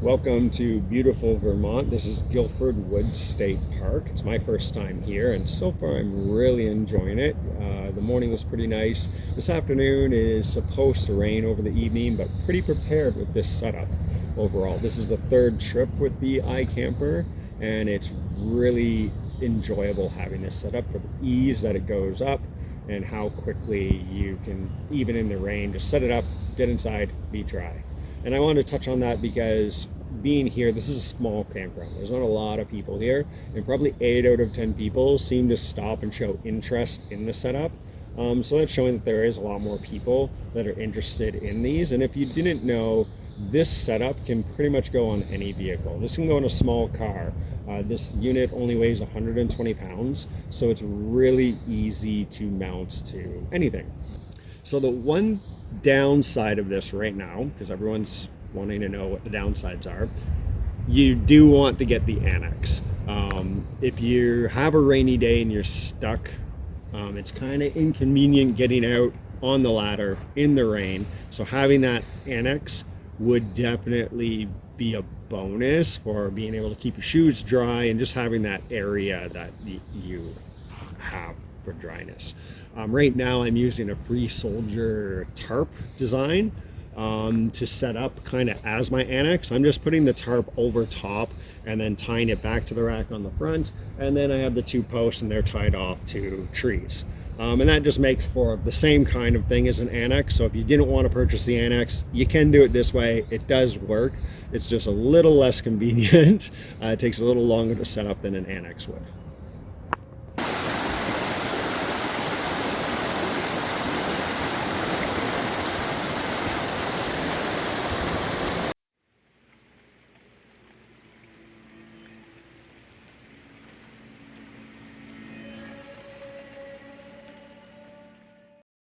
Welcome to beautiful Vermont. This is Gifford Woods State Park. It's my first time here, and so far I'm really enjoying it. The morning was pretty nice. This afternoon is supposed to rain over the evening, but pretty prepared with this setup overall. This is the third trip with the iKamper, and it's really enjoyable having this setup for the ease that it goes up and how quickly you can, even in the rain, just set it up, get inside, be dry. And I wanted to touch on that because being here, this is a small campground. There's not a lot of people here, and probably 8 out of 10 people seem to stop and show interest in the setup. So that's showing that there is a lot more people that are interested in these. And if you didn't know, this setup can pretty much go on any vehicle. This can go in a small car. This unit only weighs 120 pounds, so it's really easy to mount to anything. So the one downside of this right now, because everyone's wanting to know what the downsides are, you do want to get the annex. If you have a rainy day and you're stuck, it's kind of inconvenient getting out on the ladder in the rain, so having that annex would definitely be a bonus for being able to keep your shoes dry and just having that area that you have for dryness. Right now I'm using a Free Soldier tarp design to set up kind of as my annex. I'm just putting the tarp over top and then tying it back to the rack on the front, and then I have the 2 posts and they're tied off to trees. And that just makes for the same kind of thing as an annex. So if you didn't want to purchase the annex, you can do it this way. It does work. It's just a little less convenient. It takes a little longer to set up than an annex would.